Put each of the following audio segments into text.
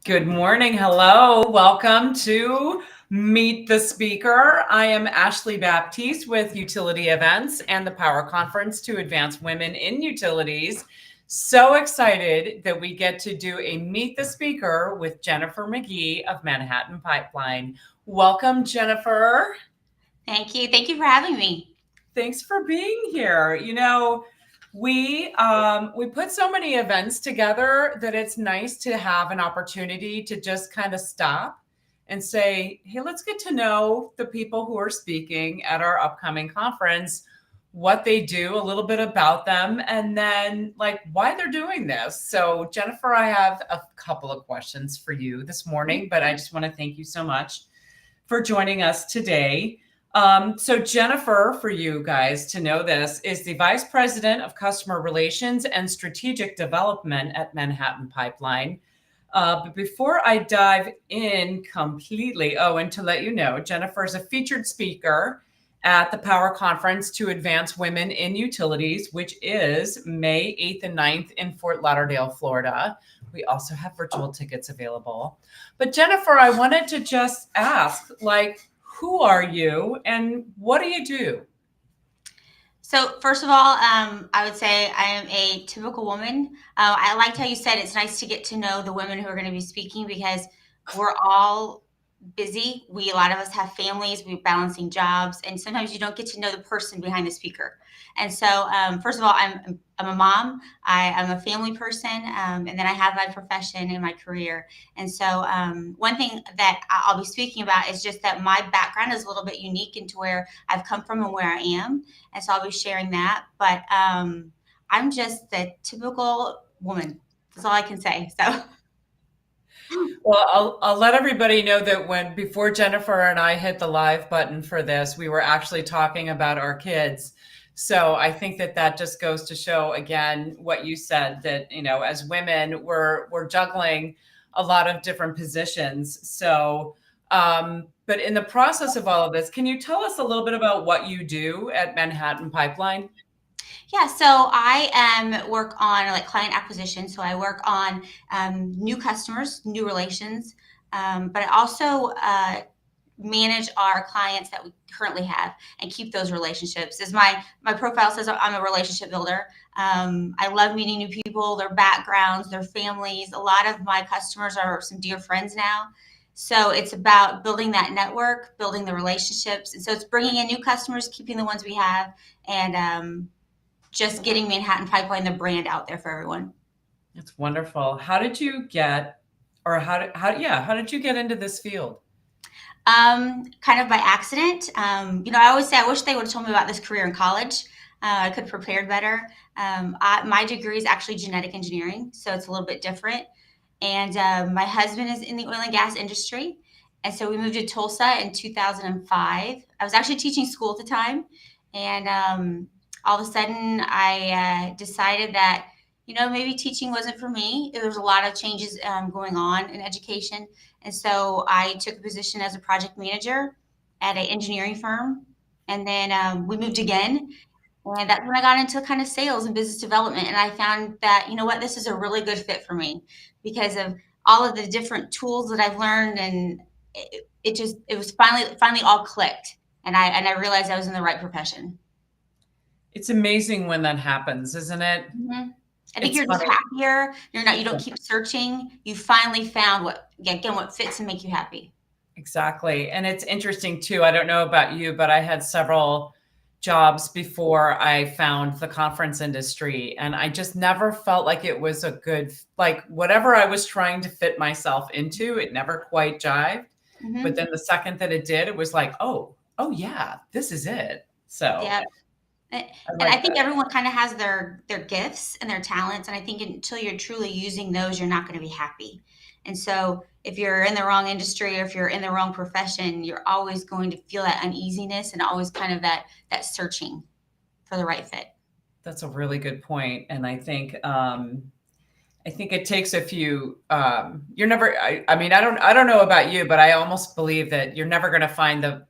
Good morning. Hello. Welcome to Meet the Speaker. I am Ashley Baptiste with Utility Events and the Power Conference to Advance Women in Utilities. So excited that we get to do a Meet the Speaker with Jennifer McGee of Manhattan Pipeline. Welcome, Jennifer. Thank you. Thank you for having me. Thanks for being here. We put so many events together that it's nice to have an opportunity to just kind of stop and say, hey, let's get to know the people who are speaking at our upcoming conference, what they do, a little bit about them, and then like why they're doing this. So, Jennifer, I have a couple of questions for you this morning, but I just want to thank you so much for joining us today. So Jennifer, for you guys to know this, is the Vice President of Customer Relations and Strategic Development at Manhattan Pipeline. But before I dive in completely, and to let you know, Jennifer is a featured speaker at the Power Conference to Advance Women in Utilities, which is May 8th and 9th in Fort Lauderdale, Florida. We also have virtual tickets available. But Jennifer, I wanted to just ask, who are you and what do you do? So, first of all, I would say I am a typical woman. I liked how you said it's nice to get to know the women who are going to be speaking because we're all busy. A lot of us have families, we're balancing jobs, and sometimes you don't get to know the person behind the speaker. And so, first of all, I'm a mom. I'm a family person, and then I have my profession and my career. And so, one thing that I'll be speaking about is just that my background is a little bit unique into where I've come from and where I am, and so I'll be sharing that. But I'm just the typical woman. That's all I can say. So. Well, I'll let everybody know that before Jennifer and I hit the live button for this, we were actually talking about our kids. So I think that just goes to show again what you said, that as women we're juggling a lot of different positions. So, but in the process of all of this, can you tell us a little bit about what you do at Manhattan Pipeline? Yeah, so I work on like client acquisition. So I work on new customers, new relations, but I also manage our clients that we currently have and keep those relationships. As my profile says, I'm a relationship builder. I love meeting new people, their backgrounds, their families. A lot of my customers are some dear friends now. So it's about building that network, building the relationships, and so it's bringing in new customers, keeping the ones we have, and just getting Manhattan Pipeline, the brand, out there for everyone. That's wonderful. How did you get, or how did you get into this field? Kind of by accident. I always say I wish they would have told me about this career in college. I could have prepared better. My degree is actually genetic engineering, so it's a little bit different. And my husband is in the oil and gas industry. And so we moved to Tulsa in 2005. I was actually teaching school at the time. And all of a sudden, I decided that, maybe teaching wasn't for me. There was a lot of changes going on in education. And so I took a position as a project manager at an engineering firm. And then we moved again. And that's when I got into kind of sales and business development. And I found that, this is a really good fit for me because of all of the different tools that I've learned. And it was finally all clicked. And I realized I was in the right profession. It's amazing when that happens, isn't it? Mm-hmm. I think It's you're just funny. happier. You don't keep searching. You finally found what fits and make you happy. Exactly. And it's interesting too. I don't know about you, but I had several jobs before I found the conference industry. And I just never felt like it was a good, like whatever I was trying to fit myself into, it never quite jived. But Mm-hmm. then the second that it did, it was like, oh yeah, this is it. So Yeah. And I I like think that. everyone kind of has their gifts and their talents, and I think until you're truly using those, you're not going to be happy. And so, if you're in the wrong industry or if you're in the wrong profession, you're always going to feel that uneasiness and always kind of that searching for the right fit. That's a really good point. And I think it takes a few. You're never. I mean, I don't know about you, but I almost believe that you're never going to find the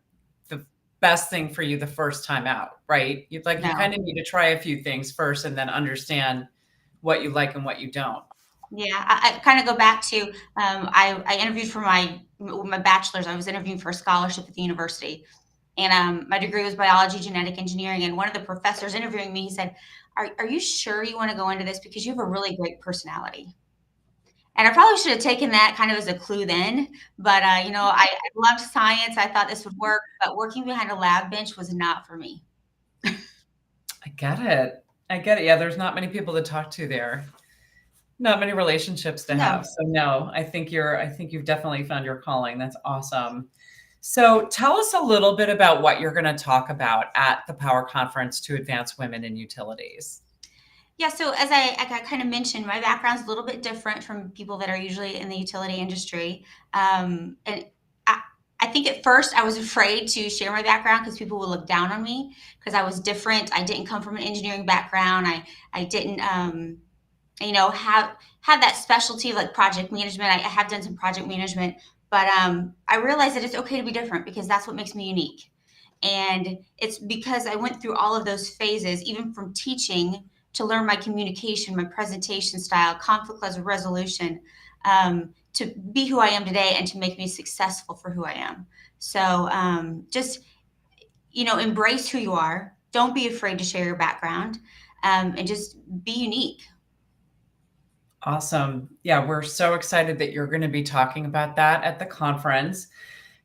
best thing for you the first time out, right? You No. kind of need to try a few things first, and then understand what you like and what you don't. Yeah, I kind of go back to I interviewed for my bachelor's. I was interviewing for a scholarship at the university, and my degree was biology, genetic engineering. And one of the professors interviewing me, he said, "Are you sure you want to go into this because you have a really great personality?" And I probably should have taken that kind of as a clue then. But I loved science. I thought this would work, but working behind a lab bench was not for me. I get it. I get it. Yeah, there's not many people to talk to there. Not many relationships to No. have. So no, I think you've definitely found your calling. That's awesome. So tell us a little bit about what you're going to talk about at the Power Conference to Advance Women in Utilities. Yeah, so as I kind of mentioned, my background's a little bit different from people that are usually in the utility industry. And I think at first I was afraid to share my background because people would look down on me because I was different. I didn't come from an engineering background. I didn't have that specialty like project management. I have done some project management, but I realized that it's okay to be different because that's what makes me unique. And it's because I went through all of those phases, even from teaching to learn my communication, my presentation style, conflict resolution, to be who I am today and to make me successful for who I am. So just, embrace who you are. Don't be afraid to share your background, and just be unique. Awesome. Yeah, we're so excited that you're going to be talking about that at the conference.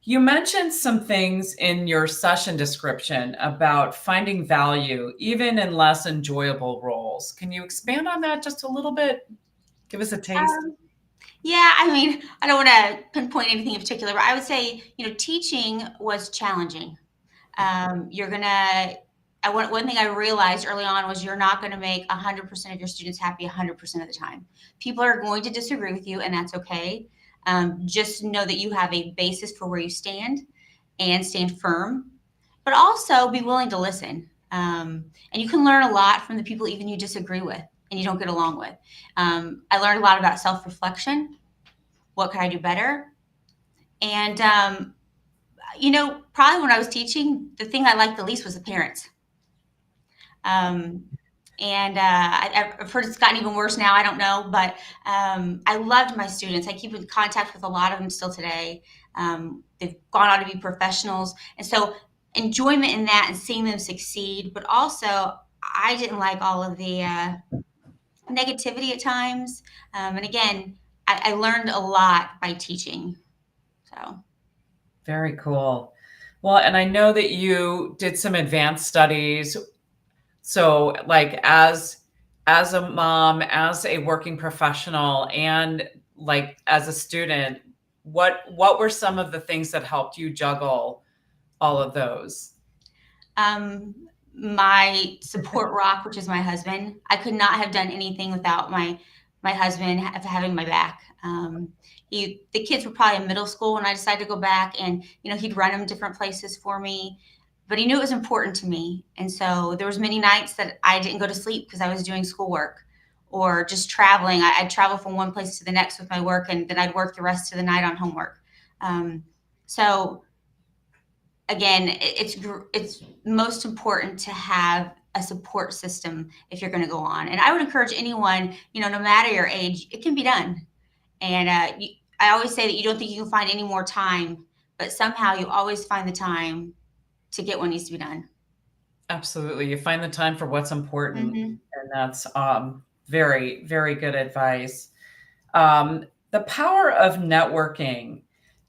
You mentioned some things in your session description about finding value even in less enjoyable roles. Can you expand on that just a little bit? Give us a taste. Um, Yeah, I mean, I don't want to pinpoint anything in particular, but I would say, teaching was challenging. You're gonna. One thing I realized early on was you're not going to make 100% of your students happy 100% of the time. People are going to disagree with you, and that's okay. Just know that you have a basis for where you stand and stand firm, but also be willing to listen. And you can learn a lot from the people even you disagree with and you don't get along with. I learned a lot about self reflection. What could I do better? And, probably when I was teaching, the thing I liked the least was the parents. Um, and I've heard it's gotten even worse now. I don't know, but I loved my students. I keep in contact with a lot of them still today. They've gone on to be professionals, and so enjoyment in that and seeing them succeed. But also, I didn't like all of the negativity at times. And again, I learned a lot by teaching. So. Very cool. Well, and I know that you did some advanced studies. So like as a mom, as a working professional, and like as a student, what were some of the things that helped you juggle all of those? Um, my support rock, which is my husband. I could not have done anything without my husband having my back. The kids were probably in middle school when I decided to go back, and he'd run them different places for me. But he knew it was important to me, and so there was many nights that I didn't go to sleep because I was doing schoolwork or just traveling. I'd travel from one place to the next with my work, and then I'd work the rest of the night on homework. So again, it's most important to have a support system if you're going to go on. And I would encourage anyone, no matter your age, it can be done. And I always say that you don't think you can find any more time, but somehow you always find the time to get what needs to be done. Absolutely. You find the time for what's important. Hmm. And that's very, very good advice. The power of networking.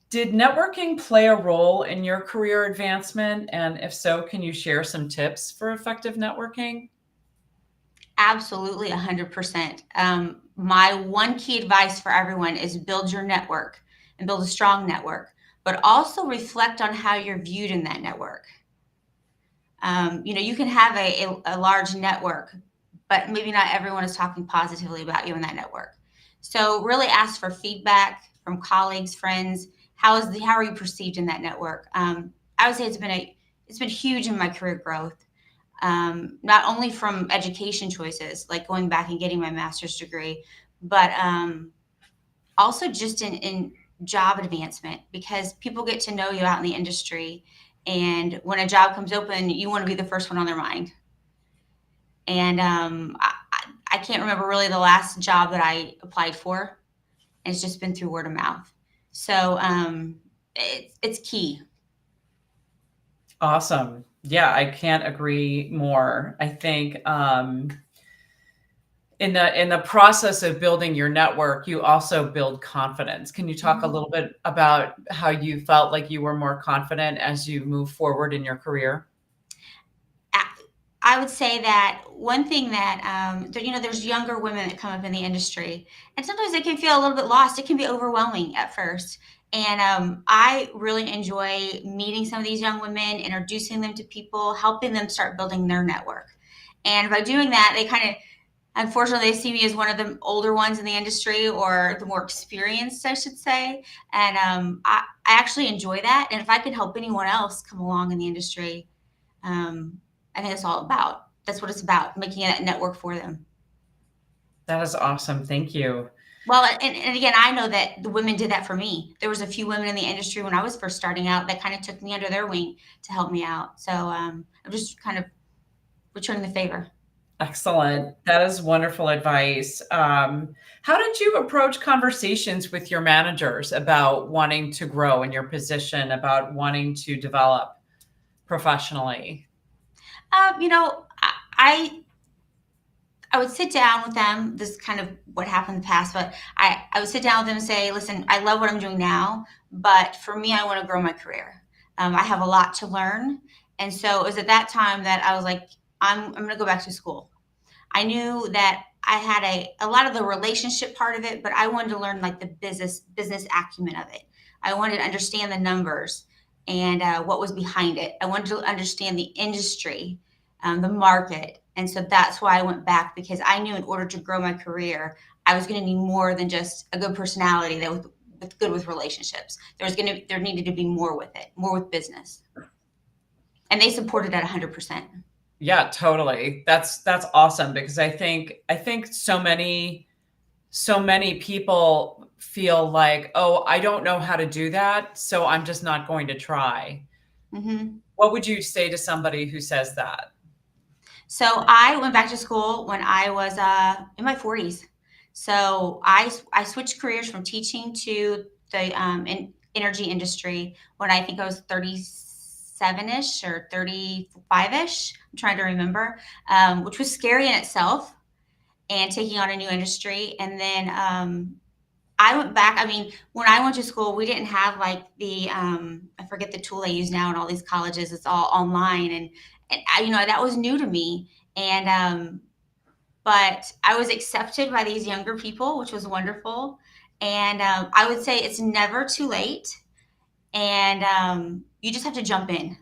Did networking play a role in your career advancement? And if so, can you share some tips for effective networking? Absolutely, 100%. My one key advice for everyone is build your network and build a strong network, but also reflect on how you're viewed in that network. You can have a large network, but maybe not everyone is talking positively about you in that network. So really ask for feedback from colleagues, friends. How are you perceived in that network? I would say it's been huge in my career growth. Not only from education choices, like going back and getting my master's degree, but also just in job advancement because people get to know you out in the industry. And when a job comes open, you want to be the first one on their mind. And I can't remember really the last job that I applied for. It's just been through word of mouth. So it's key. Awesome. Yeah, I can't agree more. I think in the process of building your network, you also build confidence. Can you talk a Mhm. little bit about how you felt like you were more confident as you move forward in your career? I would say that one thing that, there's younger women that come up in the industry, and sometimes they can feel a little bit lost. It can be overwhelming at first. And I really enjoy meeting some of these young women, introducing them to people, helping them start building their network. And by doing that, they kind of, unfortunately, they see me as one of the older ones in the industry or the more experienced, I should say. And I actually enjoy that. And if I could help anyone else come along in the industry, um, I think that's all about. That's what it's about, making that network for them. That is awesome. Thank you. Well, and again, I know that the women did that for me. There was a few women in the industry when I was first starting out that kind of took me under their wing to help me out. So I'm just kind of returning the favor. Excellent. That is wonderful advice. How did you approach conversations with your managers about wanting to grow in your position, about wanting to develop professionally? Um, you know, I I would sit down with them. This is kind of what happened in the past, but I would sit down with them and say, listen, I love what I'm doing now, but for me, I want to grow my career. I have a lot to learn. And so it was at that time that I was like, I'm going to go back to school. I knew that I had a lot of the relationship part of it, but I wanted to learn like the business acumen of it. I wanted to understand the numbers and what was behind it. I wanted to understand the industry, the market, and so that's why I went back because I knew in order to grow my career, I was going to need more than just a good personality that was good with relationships. There needed to be more with it, more with business, and they supported at 100%. Yeah, totally. That's awesome because I think so many people feel like, "Oh, I don't know how to do that, so I'm just not going to try." Hmm. What would you say to somebody who says that? So I went back to school when I was in my 40s. So I switched careers from teaching to the energy industry when I think I was 37-ish or 35-ish. I'm trying to remember, which was scary in itself and taking on a new industry. And then I went back. I mean, when I went to school, we didn't have like the I forget the tool they use now in all these colleges. It's all online, and that was new to me. And but I was accepted by these younger people, which was wonderful. And I would say it's never too late, and you just have to jump in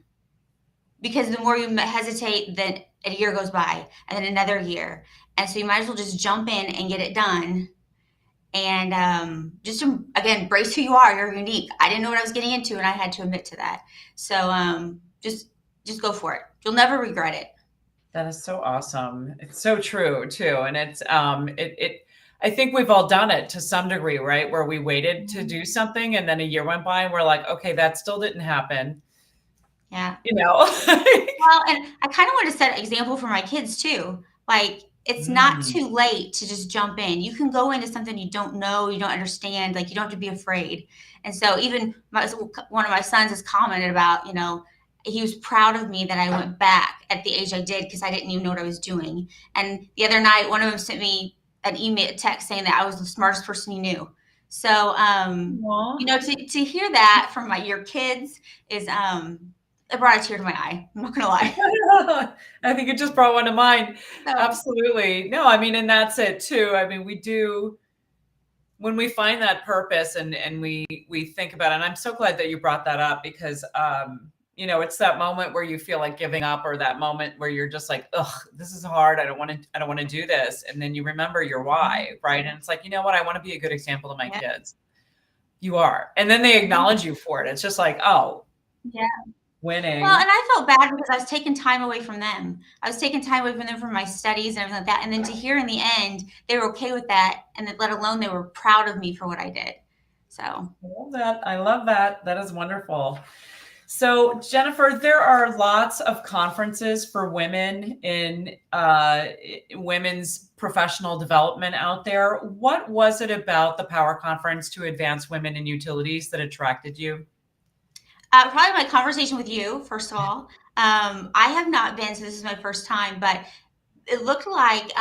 because the more you hesitate, then a year goes by, and then another year, and so you might as well just jump in and get it done and just to, again, brace who you are. You're unique. I didn't know what I was getting into, and I had to admit to that. So just go for it. You'll never regret it. That is so awesome. It's so true too, and it's it I think we've all done it to some degree, right? Where we waited to Mhm. do something and then a year went by and we're like, "Okay, that still didn't happen." Yeah. You know? Well, and I kind of want to set an example for my kids too. Like, it's not Mm. too late to just jump in. You can go into something you don't know, you don't understand. Like, you don't have to be afraid. And so, even one of my sons has commented about, he was proud of me that I went back at the age I did because I didn't even know what I was doing. And the other night, one of them sent me an email, text saying that I was the smartest person he knew. So, Aw. to hear that from your kids is it brought a tear to my eye. I'm not gonna lie. I think it just brought one to mind. So Absolutely. No, I mean, and that's it too. I mean, we do when we find that purpose and we think about it, and I'm so glad that you brought that up because it's that moment where you feel like giving up or that moment where you're just like, ugh, this is hard. I don't want to do this. And then you remember your why, right? And it's like, you know what? I want to be a good example to my yeah, kids. You are. And then they acknowledge you for it. It's just like, oh, yeah. Well, winning. and I felt bad because I was taking time away from them. I was taking time away from them from my studies and everything like that. And then to hear in the end they were okay with that, and that let alone they were proud of me for what I did. So I love that. I love that. That is wonderful. So, Jennifer, there are lots of conferences for women in women's professional development out there. What was it about the Power Conference to Advance Women in Utilities that attracted you? Probably my conversation with you, first of all. I have not been, so this is my first time, but it looked like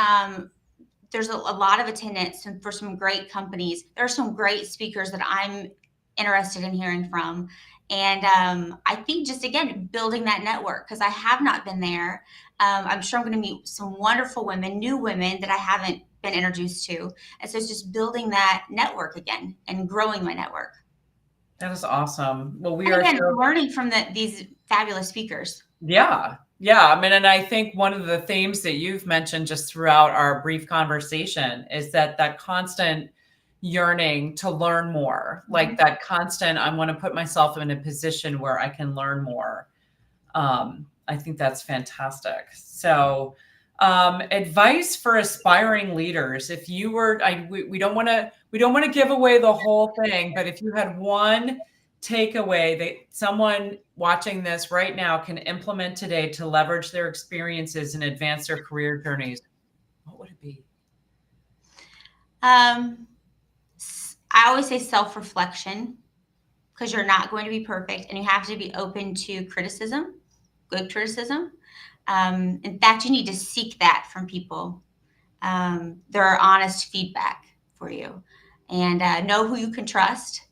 there's a lot of attendance for some great companies. There are some great speakers that I'm interested in hearing from. And I think just again, building that network, because I have not been there. I'm sure I'm going to meet some wonderful women, new women that I haven't been introduced to. And so it's just building that network again and growing my network. That is awesome. Well, we And are again, so learning from these fabulous speakers. yeah. Yeah. I mean, and I think one of the themes that you've mentioned just throughout our brief conversation is that constant yearning to learn more, like that constant, I want to put myself in a position where I can learn more. I think that's fantastic. So, advice for aspiring leaders. If you were, we don't want to give away the whole thing, but if you had one takeaway that someone watching this right now can implement today to leverage their experiences and advance their career journeys, what would it be? I always say self-reflection, because you're not going to be perfect and you have to be open to criticism, good criticism. In fact, you need to seek that from people. There are honest feedback for you, and know who you can trust.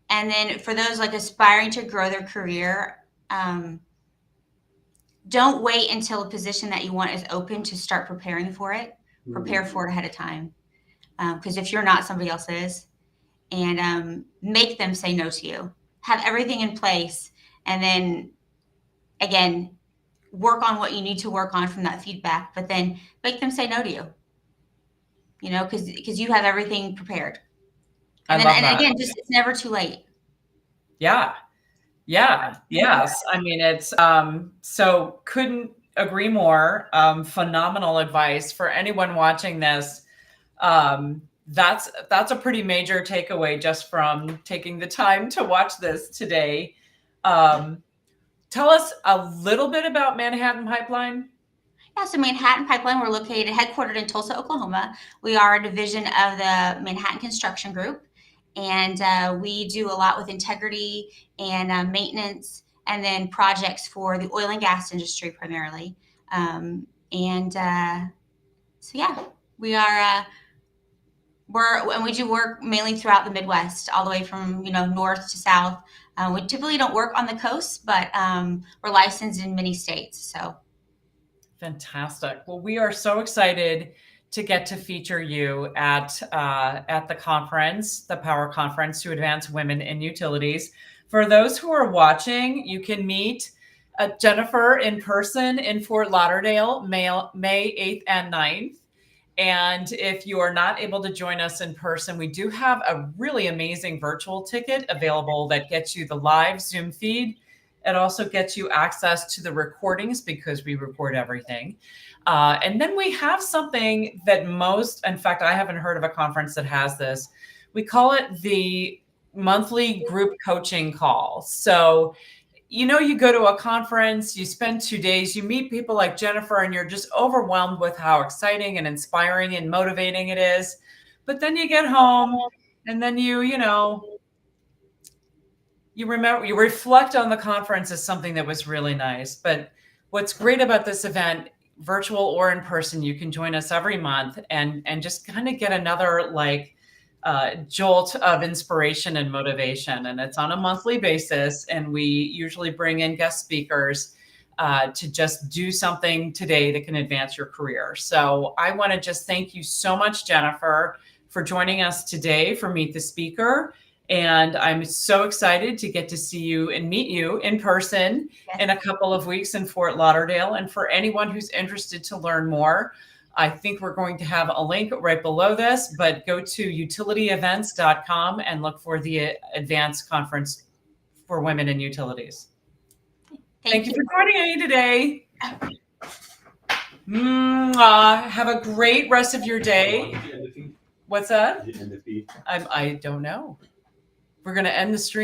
And then for those like aspiring to grow their career, don't wait until a position that you want is open to start preparing for it. Prepare for it ahead of time. Because if you're not, somebody else is. And make them say no to you. Have everything in place. And then, again, work on what you need to work on from that feedback. But then make them say no to you. You know, because you have everything prepared. And I then, love and that. again, just it's never too late. Yeah. Yeah. Yes. I mean, it's so couldn't agree more. Phenomenal advice for anyone watching this. That's a pretty major takeaway just from taking the time to watch this today. Tell us a little bit about Manhattan Pipeline. Yeah, so Manhattan Pipeline, we're located, headquartered in Tulsa, Oklahoma. We are a division of the Manhattan Construction Group, and we do a lot with integrity and maintenance, and then projects for the oil and gas industry primarily. So yeah, we are. And we do work mainly throughout the Midwest, all the way from north to south. We typically don't work on the coast, but we're licensed in many states. So. Fantastic. Well, we are so excited to get to feature you at the conference, the Power Conference to Advance Women in Utilities. For those who are watching, you can meet Jennifer in person in Fort Lauderdale, May 8th and 9th. And if you are not able to join us in person, we do have a really amazing virtual ticket available that gets you the live Zoom feed. It also gets you access to the recordings because we record everything. And then we have something that in fact, I haven't heard of a conference that has this. We call it the monthly group coaching call. So, you go to a conference, you spend 2 days, you meet people like Jennifer, and you're just overwhelmed with how exciting and inspiring and motivating it is. But then you get home and then you reflect on the conference as something that was really nice. But what's great about this event, virtual or in person, you can join us every month and just kind of get another jolt of inspiration and motivation. And it's on a monthly basis. And we usually bring in guest speakers to just do something today that can advance your career. So I want to just thank you so much, Jennifer, for joining us today for Meet the Speaker. And I'm so excited to get to see you and meet you in person in a couple of weeks in Fort Lauderdale. And for anyone who's interested to learn more, I think we're going to have a link right below this, but go to utilityevents.com and look for the Advanced Conference for Women in Utilities. Thank you for joining me today. Have a great rest of your day. What's that? I don't know. We're going to end the stream.